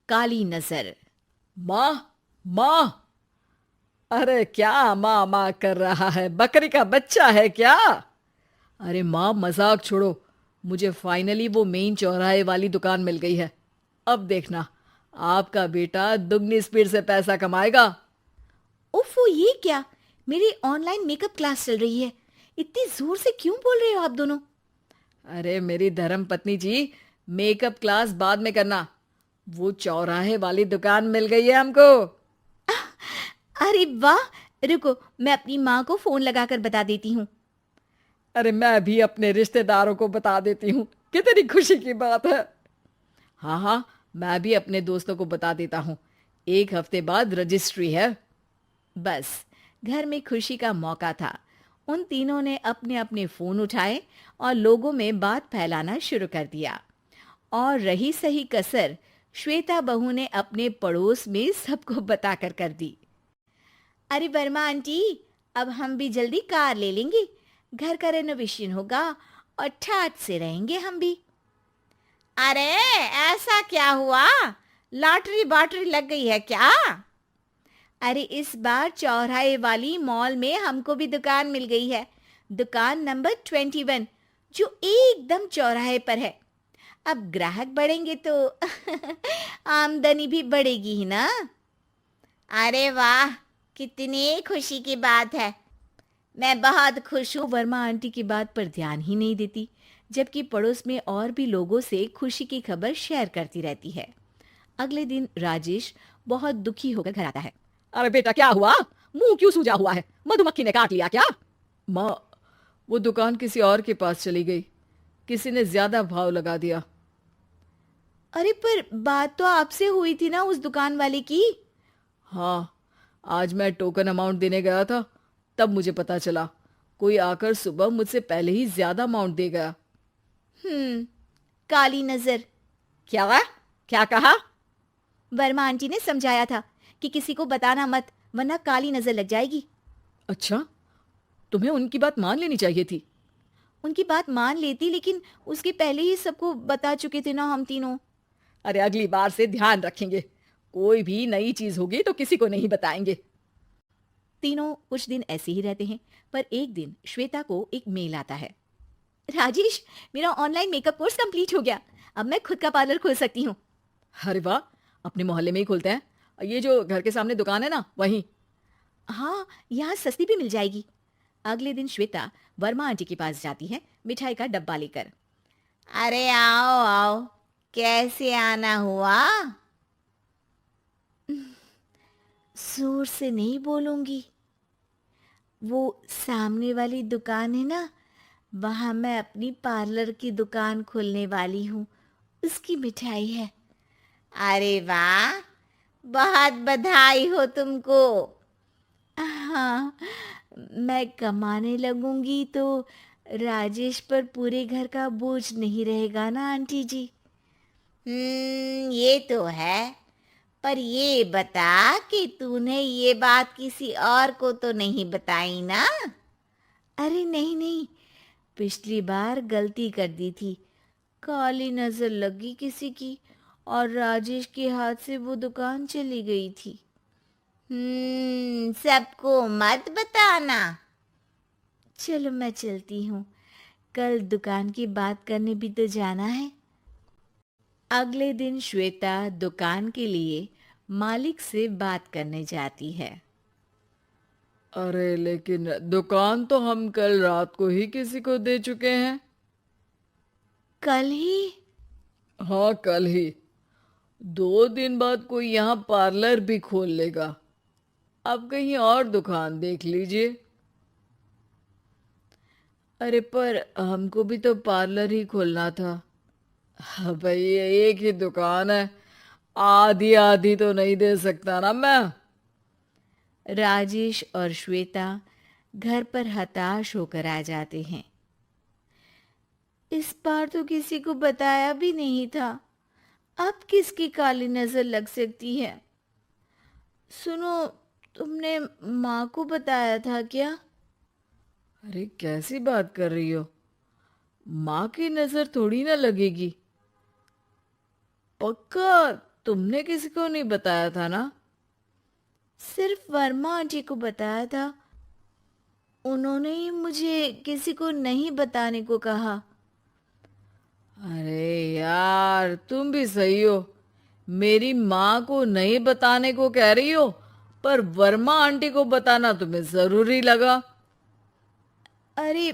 काली नजर। माँ, माँ। अरे क्या माँ माँ कर रहा है? बकरी का बच्चा है क्या? अरे माँ, मजाक छोड़ो। मुझे फाइनली वो मेन चौराहे वाली दुकान मिल गई है। अब देखना, आपका बेटा दुगनी स्पीड से पैसा कमाएगा। उफ़, ये क्या? मेरी ऑनलाइन मेकअप क्लास चल रही है। इतनी जोर से क्यों बोल रहे हो आप दोनों? अरे मेरी धर्म पत्नी जी, मेकअप क्लास बाद में करना। वो चौराहे वाली दुकान मिल गई है हमको। अरे वाह! रुको, मैं अपनी माँ को फोन लगाकर बता देती हूँ। अरे मैं भी अपने रिश्तेदारों को बता देती हूँ। कितनी खुशी की बात है। हाँ हाँ, मैं भी अपने दोस्तों को बता देता हूँ। 1 हफ्ते बाद रजिस्ट्री है। बस, घर में खुशी का मौका था। उन तीनों ने अपने अपने फोन उठाए और लोगों में बात फैलाना शुरू कर दिया। और रही सही कसर श्वेता बहू ने अपने पड़ोस में सबको बताकर कर दी। अरे वर्मा आंटी, अब हम भी जल्दी कार ले लेंगे। घर का रेनोवेशन होगा और ठाट से रहेंगे हम भी। अरे, ऐसा क्या हुआ? लॉटरी बाटरी लग गई है क्या? अरे, इस बार चौराहे वाली मॉल में हमको भी दुकान मिल गई है। दुकान नंबर 21, जो एकदम चौराहे पर है। अब ग्राहक बढ़ेंगे तो आमदनी भी बढ़ेगी ही ना। अरे वाह, कितनी खुशी की बात है। मैं बहुत खुश हूँ। वर्मा आंटी की बात पर ध्यान ही नहीं देती, जबकि पड़ोस में और भी लोगों से खुशी की खबर शेयर करती रहती है। अगले दिन राजेश बहुत दुखी होकर घर आता है। अरे बेटा, क्या हुआ? मुंह क्यों सूजा हुआ है? मधुमक्खी ने काट लिया क्या? माँ, वो दुकान किसी और के पास चली गई। किसी ने ज्यादा भाव लगा दिया। अरे, पर बात तो आपसे हुई थी ना उस दुकान वाले की। हाँ, आज मैं टोकन अमाउंट देने गया था, तब मुझे पता चला। कोई आकर सुबह मुझसे पहले ही ज्यादा अमाउंट दे गया। हम्म, काली नजर। क्या? क्या कहा? वर्मा आंटी ने समझाया था कि किसी को बताना मत, वरना काली नजर लग जाएगी। अच्छा, तुम्हें उनकी बात मान लेनी चाहिए थी। उनकी बात मान लेती, लेकिन उसके पहले ही सबको बता चुके थे ना हम तीनों। अरे अगली बार से ध्यान रखेंगे। कोई भी नई चीज होगी तो किसी को नहीं बताएंगे। तीनों कुछ दिन ऐसे ही रहते हैं, पर एक दिन श्वेता को एक मेल आता है। राजेश, मेरा ऑनलाइन मेकअप कोर्स कंप्लीट हो गया। अब मैं खुद का पार्लर खोल सकती हूँ। अरे वाह, अपने मोहल्ले में ही खोलते हैं। ये जो घर के सामने दुकान है ना, वहीं। हाँ, यहाँ सस्ती भी मिल जाएगी। अगले दिन श्वेता वर्मा आंटी के पास जाती है, मिठाई का डब्बा लेकर। अरे आओ आओ, कैसे आना हुआ? जोर से नहीं बोलूंगी। वो सामने वाली दुकान है ना, वहां मैं अपनी पार्लर की दुकान खोलने वाली हूँ। उसकी मिठाई है। अरे वाह, बहुत बधाई हो तुमको। हाँ, मैं कमाने लगूंगी तो राजेश पर पूरे घर का बोझ नहीं रहेगा ना आंटी जी। ये तो है। पर ये बता कि तूने ये बात किसी और को तो नहीं बताई ना? अरे नहीं नहीं, पिछली बार गलती कर दी थी। काली नजर लगी किसी की और राजेश के हाथ से वो दुकान चली गई थी। सबको मत बताना। चलो मैं चलती हूँ, कल दुकान की बात करने भी तो जाना है। अगले दिन श्वेता दुकान के लिए मालिक से बात करने जाती है। अरे लेकिन दुकान तो हम कल रात को ही किसी को दे चुके हैं। कल ही? हाँ, कल ही। 2 दिन बाद कोई यहाँ पार्लर भी खोल लेगा। अब कहीं और दुकान देख लीजिए। अरे पर हमको भी तो पार्लर ही खोलना था। हाँ भाई, ये एक ही दुकान है। आधी आधी तो नहीं दे सकता ना मैं। राजेश और श्वेता घर पर हताश होकर आ जाते हैं। इस बार तो किसी को बताया भी नहीं था। अब किसकी काली नजर लग सकती है? सुनो, तुमने माँ को बताया था क्या? अरे कैसी बात कर रही हो? माँ की नजर थोड़ी ना लगेगी। पक्का तुमने किसी को नहीं बताया था ना? सिर्फ वर्मा आंटी को बताया था। उन्होंने ही मुझे किसी को नहीं बताने को कहा। अरे यार, तुम भी सही हो। मेरी माँ को नहीं बताने को कह रही हो, पर वर्मा आंटी को बताना तुम्हें जरूरी लगा। अरे